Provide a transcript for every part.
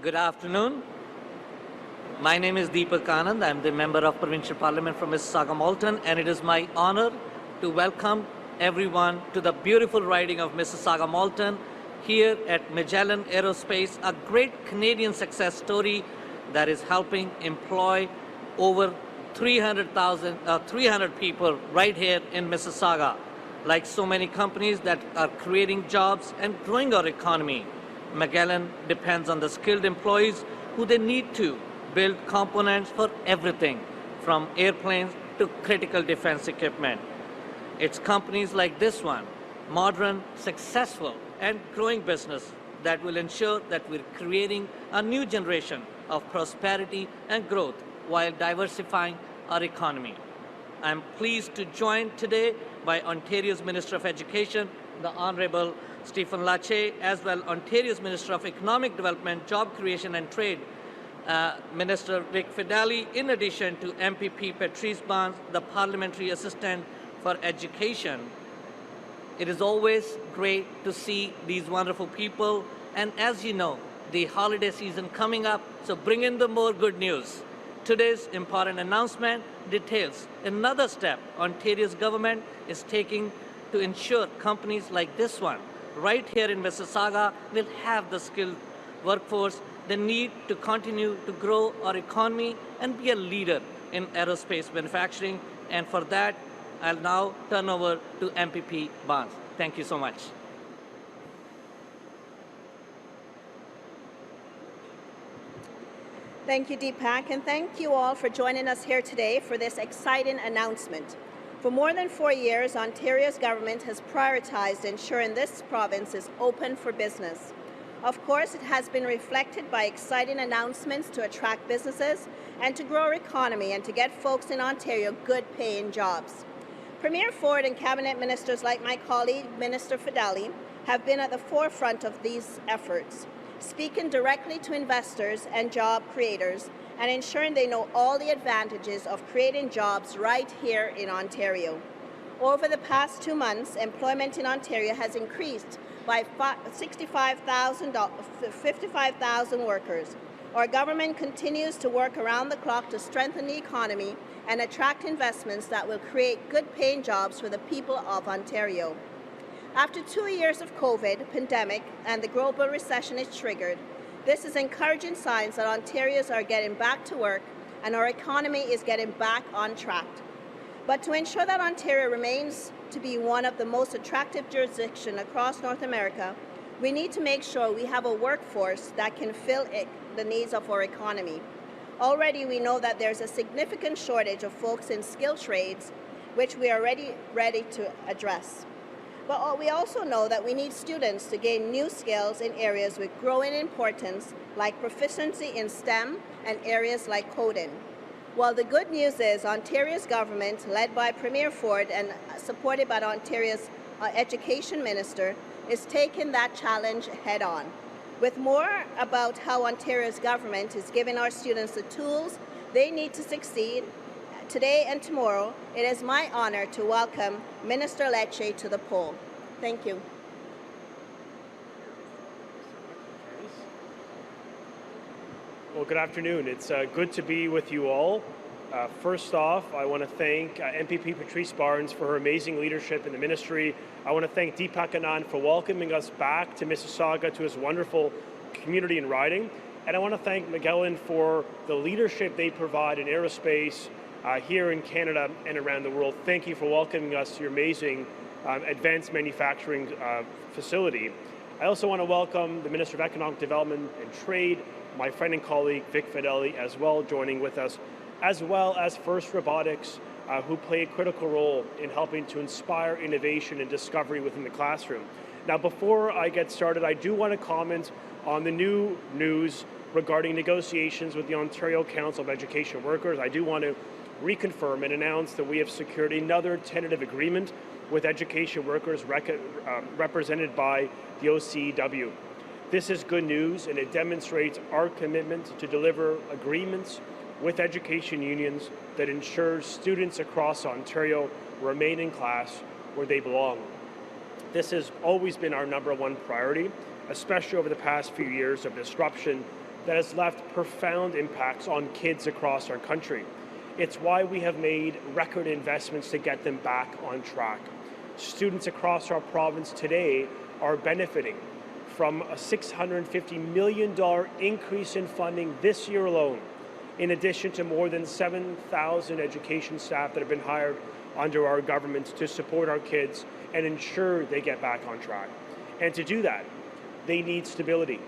Good afternoon. My name is Deepak Anand. I'm the member of Provincial Parliament from Mississauga, Malton, and it is my honor to welcome everyone to the beautiful riding of Mississauga, Malton here at Magellan Aerospace, a great Canadian success story that is helping employ over 300 people right here in Mississauga. Like so many companies that are creating jobs and growing our economy, Magellan depends on the skilled employees who they need to build components for everything from airplanes to critical defense equipment. It's companies like this one, modern, successful, and growing business that will ensure that we're creating a new generation of prosperity and growth while diversifying our economy. I'm pleased to join today by Ontario's Minister of Education, the Honourable Stephen Lecce, as well Ontario's Minister of Economic Development, Job Creation and Trade, Minister Vic Fedeli, in addition to MPP Patrice Barnes, the Parliamentary Assistant for Education. It is always great to see these wonderful people, and as you know, the holiday season coming up, so bring in the more good news. Today's important announcement details another step Ontario's government is taking to ensure companies like this one right here in Mississauga will have the skilled workforce they need to continue to grow our economy and be a leader in aerospace manufacturing. And for that, I'll now turn over to MPP Barnes. Thank you so much. Thank you, Deepak, and thank you all for joining us here today for this exciting announcement. For more than 4 years, Ontario's government has prioritized ensuring this province is open for business. Of course, it has been reflected by exciting announcements to attract businesses and to grow our economy and to get folks in Ontario good-paying jobs. Premier Ford and Cabinet ministers like my colleague, Minister Fedeli, have been at the forefront of these efforts, speaking directly to investors and job creators and ensuring they know all the advantages of creating jobs right here in Ontario. Over the past 2 months, employment in Ontario has increased by 55,000 workers. Our government continues to work around the clock to strengthen the economy and attract investments that will create good-paying jobs for the people of Ontario. After 2 years of COVID pandemic and the global recession is triggered, this is encouraging signs that Ontarians are getting back to work and our economy is getting back on track. But to ensure that Ontario remains to be one of the most attractive jurisdictions across North America, we need to make sure we have a workforce that can fill the needs of our economy. Already we know that there's a significant shortage of folks in skilled trades, which we are ready to address. But we also know that we need students to gain new skills in areas with growing importance, like proficiency in STEM and areas like coding. Well, the good news is Ontario's government, led by Premier Ford and supported by Ontario's Education Minister, is taking that challenge head-on. With more about how Ontario's government is giving our students the tools they need to succeed, today and tomorrow, it is my honor to welcome Minister Lecce to the pole. Thank you. Well, good afternoon. It's good to be with you all. First off, I want to thank MPP Patrice Barnes for her amazing leadership in the ministry. I want to thank Deepak Anand for welcoming us back to Mississauga, to his wonderful community and riding. And I want to thank Magellan for the leadership they provide in aerospace here in Canada and around the world. Thank you for welcoming us to your amazing advanced manufacturing facility. I also want to welcome the Minister of Economic Development and Trade, my friend and colleague Vic Fedeli as well, joining with us, as well as First Robotics, who play a critical role in helping to inspire innovation and discovery within the classroom. Now, before I get started, I do want to comment on the new news regarding negotiations with the Ontario Council of Education Workers. I do want to reconfirm and announce that we have secured another tentative agreement with education workers represented by the OCW. This is good news, and it demonstrates our commitment to deliver agreements with education unions that ensures students across Ontario remain in class where they belong. This has always been our #1 priority, especially over the past few years of disruption that has left profound impacts on kids across our country. It's why we have made record investments to get them back on track. Students across our province today are benefiting from a $650 million increase in funding this year alone, in addition to more than 7,000 education staff that have been hired under our government to support our kids and ensure they get back on track. And to do that, they need stability.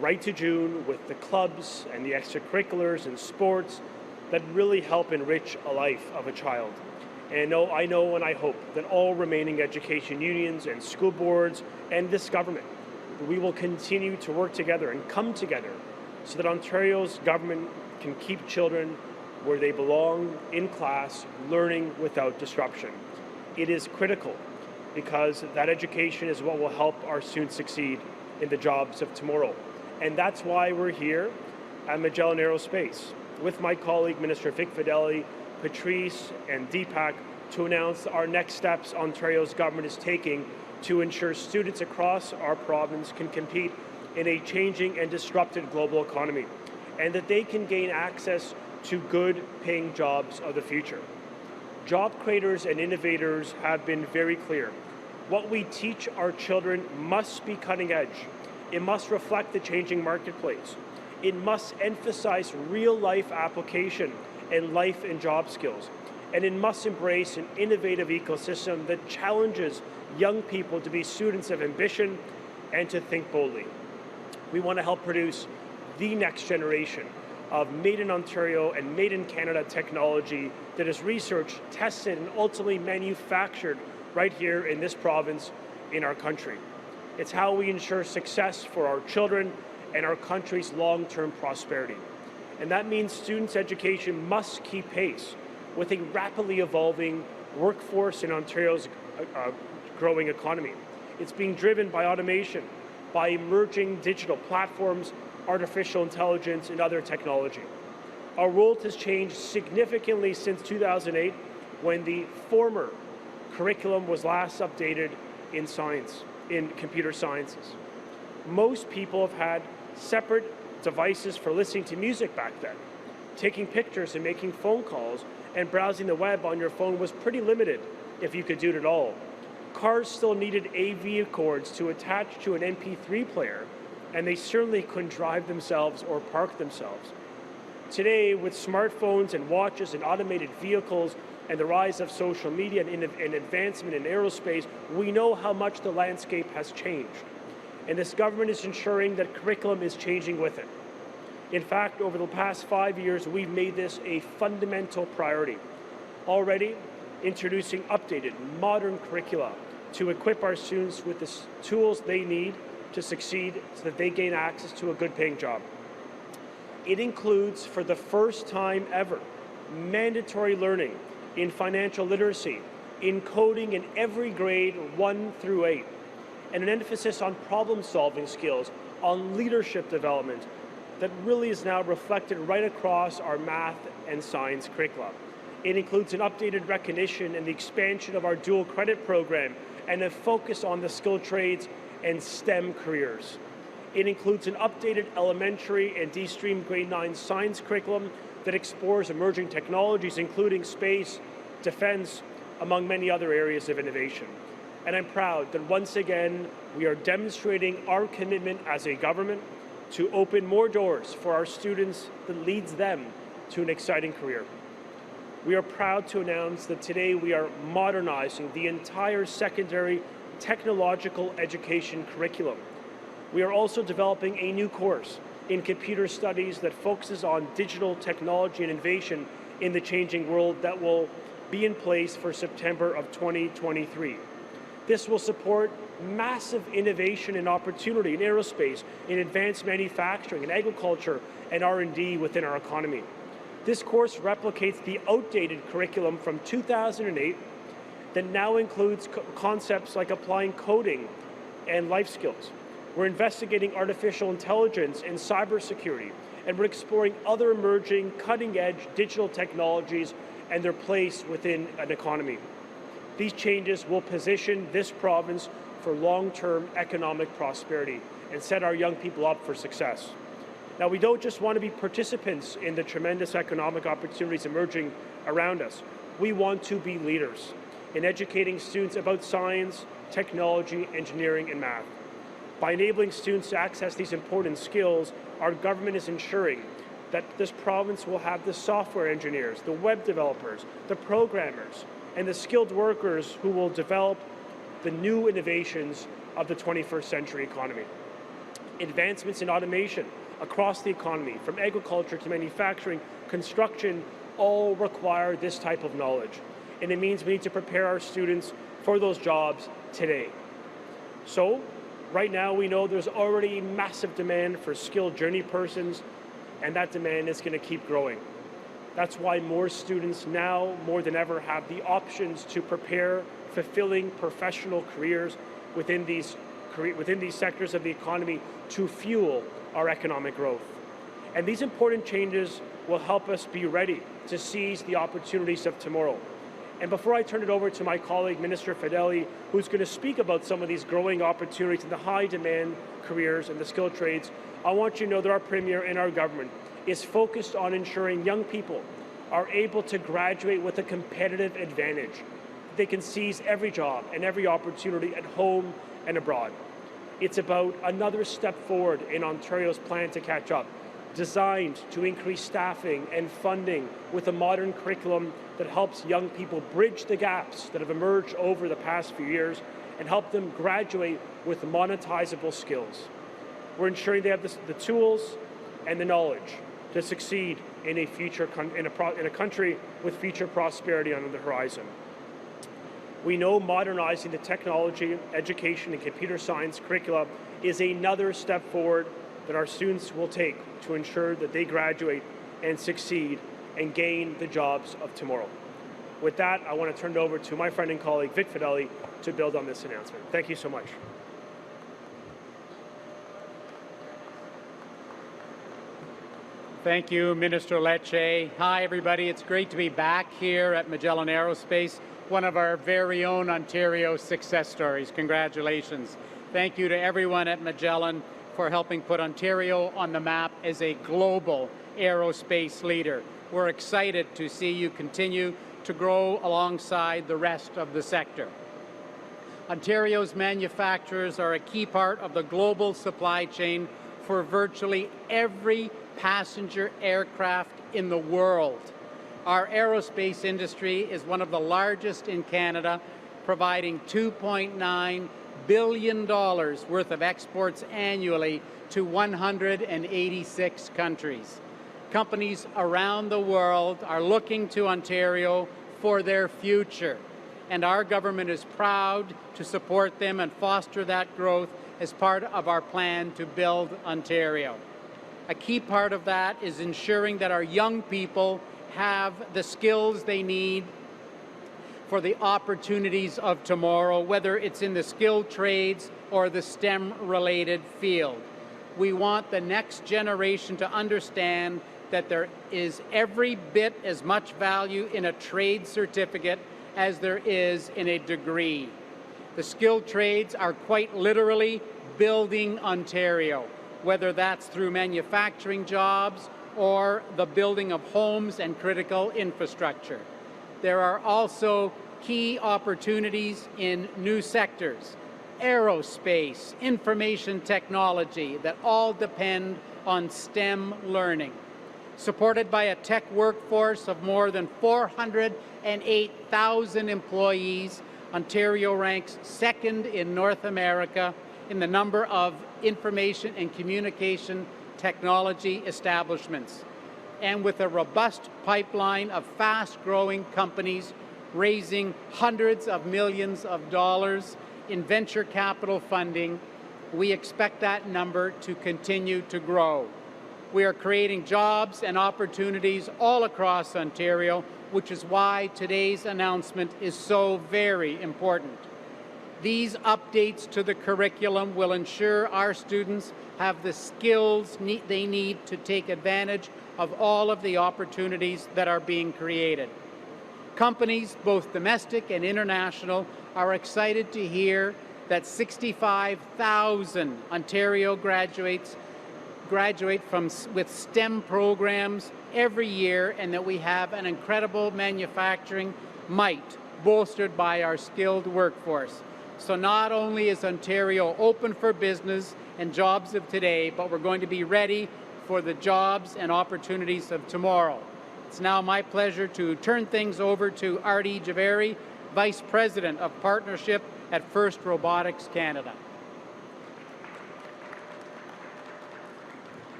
Right to June with the clubs and the extracurriculars and sports that really help enrich a life of a child. And I know and I hope that all remaining education unions and school boards and this government, we will continue to work together and come together so that Ontario's government can keep children where they belong in class, learning without disruption. It is critical because that education is what will help our students succeed in the jobs of tomorrow. And that's why we're here at Magellan Aerospace with my colleague, Minister Vic Fedeli, Patrice and Deepak, to announce our next steps Ontario's government is taking to ensure students across our province can compete in a changing and disrupted global economy, and that they can gain access to good paying jobs of the future. Job creators and innovators have been very clear. What we teach our children must be cutting edge. It must reflect the changing marketplace. It must emphasize real-life application and life and job skills. And it must embrace an innovative ecosystem that challenges young people to be students of ambition and to think boldly. We want to help produce the next generation of made in Ontario and made in Canada technology that is researched, tested, and ultimately manufactured right here in this province, in our country. It's how we ensure success for our children and our country's long-term prosperity. And that means students' education must keep pace with a rapidly evolving workforce in Ontario's growing economy. It's being driven by automation, by emerging digital platforms, artificial intelligence, and other technology. Our world has changed significantly since 2008, when the former curriculum was last updated in science, in computer sciences. Most people have had separate devices for listening to music back then. Taking pictures and making phone calls and browsing the web on your phone was pretty limited, if you could do it at all. Cars still needed AV cords to attach to an MP3 player, and they certainly couldn't drive themselves or park themselves. Today, with smartphones and watches and automated vehicles and the rise of social media and advancement in aerospace, we know how much the landscape has changed. And this government is ensuring that curriculum is changing with it. In fact, over the past 5 years, we've made this a fundamental priority. Already introducing updated, modern curricula to equip our students with the tools they need to succeed so that they gain access to a good paying job. It includes, for the first time ever, mandatory learning in financial literacy, in coding in every grade 1 through 8, and an emphasis on problem-solving skills, on leadership development, that really is now reflected right across our math and science curricula. It includes an updated recognition and the expansion of our dual credit program and a focus on the skilled trades and STEM careers. It includes an updated elementary and D-Stream grade 9 science curriculum that explores emerging technologies, including space, defense, among many other areas of innovation. And I'm proud that once again, we are demonstrating our commitment as a government to open more doors for our students that leads them to an exciting career. We are proud to announce that today we are modernizing the entire secondary technological education curriculum. We are also developing a new course in computer studies that focuses on digital technology and innovation in the changing world that will be in place for September of 2023. This will support massive innovation and opportunity in aerospace, in advanced manufacturing, in agriculture, and R&D within our economy. This course replicates the outdated curriculum from 2008 that now includes concepts like applying coding and life skills. We're investigating artificial intelligence and cybersecurity, and we're exploring other emerging cutting-edge digital technologies and their place within an economy. These changes will position this province for long-term economic prosperity and set our young people up for success. Now, we don't just want to be participants in the tremendous economic opportunities emerging around us. We want to be leaders in educating students about science, technology, engineering, and math. By enabling students to access these important skills, our government is ensuring that this province will have the software engineers, the web developers, the programmers, and the skilled workers who will develop the new innovations of the 21st century economy. Advancements in automation across the economy, from agriculture to manufacturing, construction, all require this type of knowledge. And it means we need to prepare our students for those jobs today. So, right now we know there's already massive demand for skilled journey persons, and that demand is going to keep growing. That's why more students now, more than ever, have the options to prepare fulfilling professional careers within these sectors of the economy to fuel our economic growth. And these important changes will help us be ready to seize the opportunities of tomorrow. And before I turn it over to my colleague, Minister Fedeli, who's going to speak about some of these growing opportunities in the high-demand careers and the skilled trades, I want you to know that our Premier and our government is focused on ensuring young people are able to graduate with a competitive advantage. They can seize every job and every opportunity at home and abroad. It's about another step forward in Ontario's plan to catch up, designed to increase staffing and funding with a modern curriculum that helps young people bridge the gaps that have emerged over the past few years and help them graduate with monetizable skills. We're ensuring they have the tools and the knowledge to succeed in a country with future prosperity on the horizon. We know modernizing the technology, education, and computer science curricula is another step forward that our students will take to ensure that they graduate and succeed and gain the jobs of tomorrow. With that, I want to turn it over to my friend and colleague, Vic Fedeli, to build on this announcement. Thank you so much. Thank you, Minister Lecce. Hi, everybody. It's great to be back here at Magellan Aerospace, one of our very own Ontario success stories. Congratulations. Thank you to everyone at Magellan for helping put Ontario on the map as a global aerospace leader. We're excited to see you continue to grow alongside the rest of the sector. Ontario's manufacturers are a key part of the global supply chain for virtually every passenger aircraft in the world. Our aerospace industry is one of the largest in Canada, providing $2.9 billion worth of exports annually to 186 countries. Companies around the world are looking to Ontario for their future, and our government is proud to support them and foster that growth as part of our plan to build Ontario. A key part of that is ensuring that our young people have the skills they need for the opportunities of tomorrow, whether it's in the skilled trades or the STEM-related field. We want the next generation to understand that there is every bit as much value in a trade certificate as there is in a degree. The skilled trades are quite literally building Ontario, whether that's through manufacturing jobs or the building of homes and critical infrastructure. There are also key opportunities in new sectors, aerospace, information technology, that all depend on STEM learning. Supported by a tech workforce of more than 408,000 employees, Ontario ranks second in North America in the number of information and communication technology establishments. And with a robust pipeline of fast-growing companies raising hundreds of millions of dollars in venture capital funding, we expect that number to continue to grow. We are creating jobs and opportunities all across Ontario, which is why today's announcement is so very important. These updates to the curriculum will ensure our students have the skills they need to take advantage of all of the opportunities that are being created. Companies, both domestic and international, are excited to hear that 65,000 Ontario graduates graduate with STEM programs every year, and that we have an incredible manufacturing might bolstered by our skilled workforce. So not only is Ontario open for business and jobs of today, but we're going to be ready for the jobs and opportunities of tomorrow. It's now my pleasure to turn things over to Artie Javeri, Vice President of Partnership at First Robotics Canada.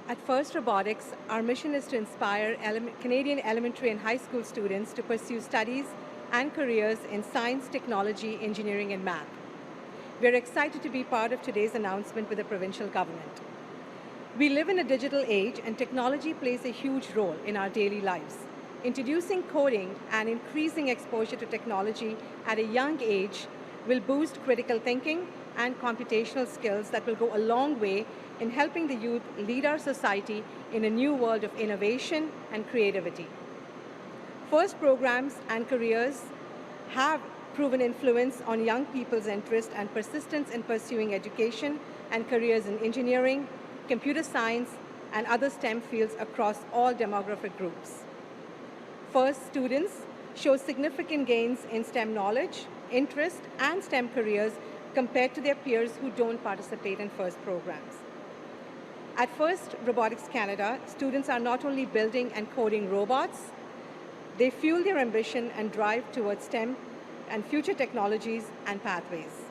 At First Robotics, our mission is to inspire Canadian elementary and high school students to pursue studies and careers in science, technology, engineering, and math. We're excited to be part of today's announcement with the provincial government. We live in a digital age, and technology plays a huge role in our daily lives. Introducing coding and increasing exposure to technology at a young age will boost critical thinking and computational skills that will go a long way in helping the youth lead our society in a new world of innovation and creativity. FIRST programs and careers have proven influence on young people's interest and persistence in pursuing education and careers in engineering, computer science, and other STEM fields across all demographic groups. FIRST students show significant gains in STEM knowledge, interest, and STEM careers compared to their peers who don't participate in FIRST programs. At First Robotics Canada, students are not only building and coding robots, they fuel their ambition and drive towards STEM and future technologies and pathways.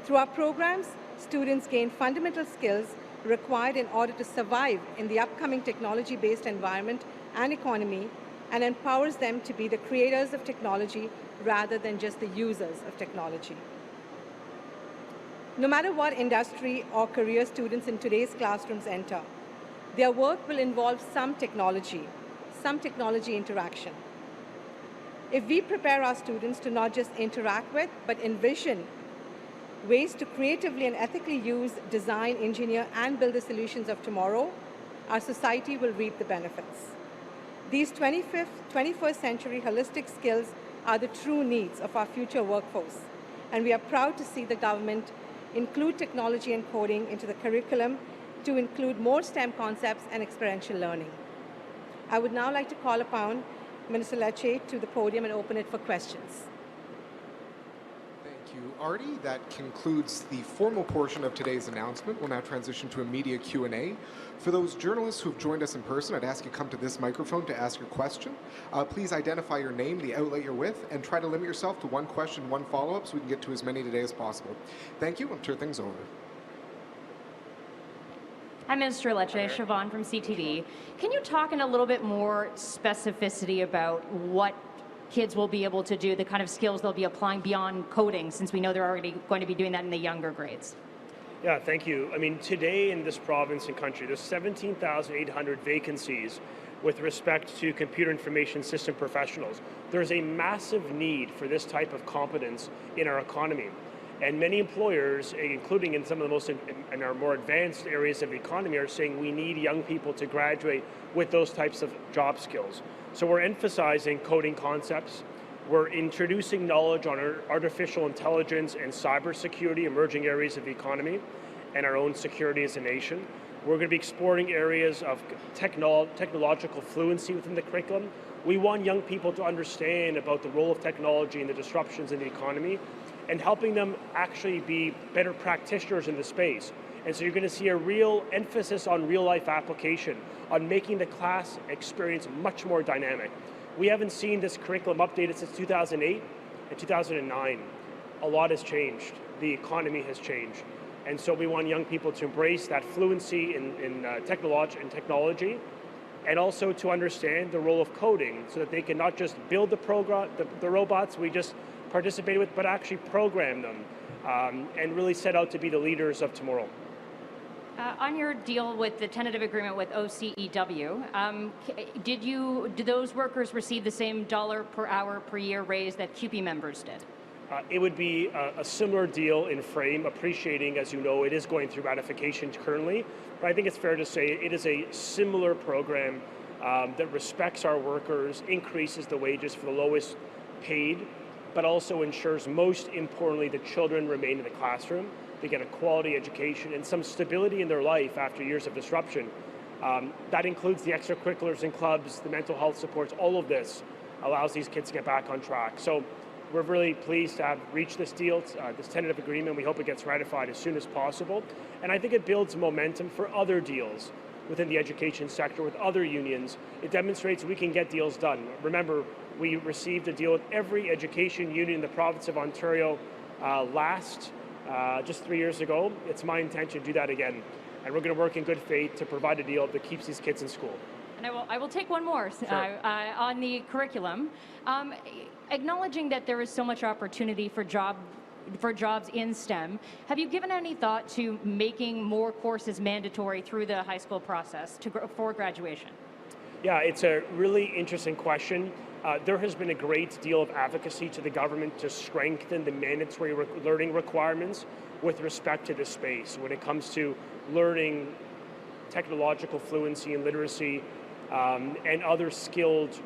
Through our programs, students gain fundamental skills required in order to survive in the upcoming technology-based environment and economy, and empowers them to be the creators of technology rather than just the users of technology. No matter what industry or career students in today's classrooms enter, their work will involve some technology interaction. If we prepare our students to not just interact with, but envision ways to creatively and ethically use, design, engineer, and build the solutions of tomorrow, our society will reap the benefits. These 21st century holistic skills are the true needs of our future workforce, and we are proud to see the government include technology and coding into the curriculum to include more STEM concepts and experiential learning. I would now like to call upon Minister Lecce to the podium and open it for questions. Thank you, Artie. That concludes the formal portion of today's announcement. We'll now transition to a media Q&A. For those journalists who've joined us in person, I'd ask you to come to this microphone to ask your question. Please identify your name, the outlet you're with, and try to limit yourself to one question, one follow-up, so we can get to as many today as possible. Thank you, and turn things over. Hi, Minister Lecce, Siobhan from CTV. Can you talk in a little bit more specificity about what kids will be able to do, the kind of skills they'll be applying beyond coding, since we know they're already going to be doing that in the younger grades? Yeah, thank you. I mean, today in this province and country, there's 17,800 vacancies with respect to computer information system professionals. There's a massive need for this type of competence in our economy. And many employers, including in some of the most in our more advanced areas of the economy, are saying we need young people to graduate with those types of job skills. So we're emphasizing coding concepts. We're introducing knowledge on artificial intelligence and cybersecurity, emerging areas of the economy, and our own security as a nation. We're going to be exploring areas of technological fluency within the curriculum. We want young people to understand about the role of technology and the disruptions in the economy, and helping them actually be better practitioners in the space. And so you're going to see a real emphasis on real-life application, on making the class experience much more dynamic. We haven't seen this curriculum updated since 2008 and 2009. A lot has changed. The economy has changed. And so we want young people to embrace that fluency in technology, and also to understand the role of coding, so that they can not just build the robots we just participate with, but actually program them and really set out to be the leaders of tomorrow. On your deal with the tentative agreement with OCEW, did those workers receive the same dollar per hour per year raise that CUPE members did? It would be a similar deal in frame, appreciating, as you know, it is going through ratification currently, but I think it's fair to say it is a similar program that respects our workers, increases the wages for the lowest paid, but also ensures, most importantly, that children remain in the classroom. they get a quality education and some stability in their life after years of disruption. That includes the extracurriculars and clubs, the mental health supports, all of this allows these kids to get back on track. So we're really pleased to have reached this deal, this tentative agreement. We hope it gets ratified as soon as possible. And I think it builds momentum for other deals within the education sector with other unions. It demonstrates we can get deals done. Remember, we received a deal with every education union in the province of Ontario just 3 years ago. It's my intention to do that again. And we're going to work in good faith to provide a deal that keeps these kids in school. And I will take one more on the curriculum. Acknowledging that there is so much opportunity for jobs in STEM, have you given any thought to making more courses mandatory through the high school process for graduation? Yeah, it's a really interesting question. There has been a great deal of advocacy to the government to strengthen the mandatory learning requirements with respect to this space when it comes to learning technological fluency and literacy and other skilled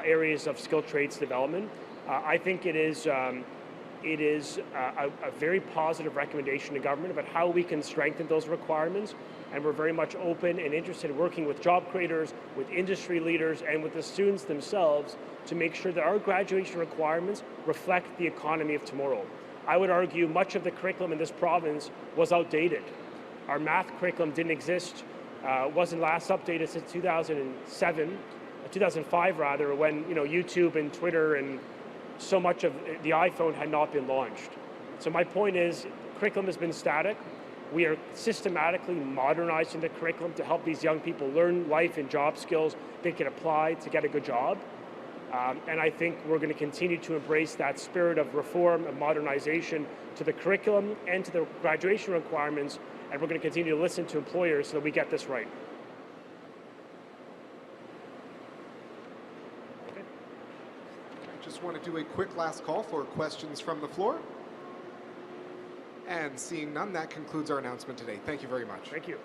areas of skilled trades development. I think it is a very positive recommendation to government about how we can strengthen those requirements, and we're very much open and interested in working with job creators, with industry leaders, and with the students themselves to make sure that our graduation requirements reflect the economy of tomorrow. I would argue much of the curriculum in this province was outdated. Our math curriculum didn't exist, wasn't last updated since 2005 rather, when YouTube and Twitter and so much of the iPhone had not been launched. So my point is, curriculum has been static. We are systematically modernizing the curriculum to help these young people learn life and job skills they can apply to get a good job. And I think we're going to continue to embrace that spirit of reform and modernization to the curriculum and to the graduation requirements, and we're going to continue to listen to employers so that we get this right. Okay. I just want to do a quick last call for questions from the floor. And seeing none, that concludes our announcement today. Thank you very much. Thank you.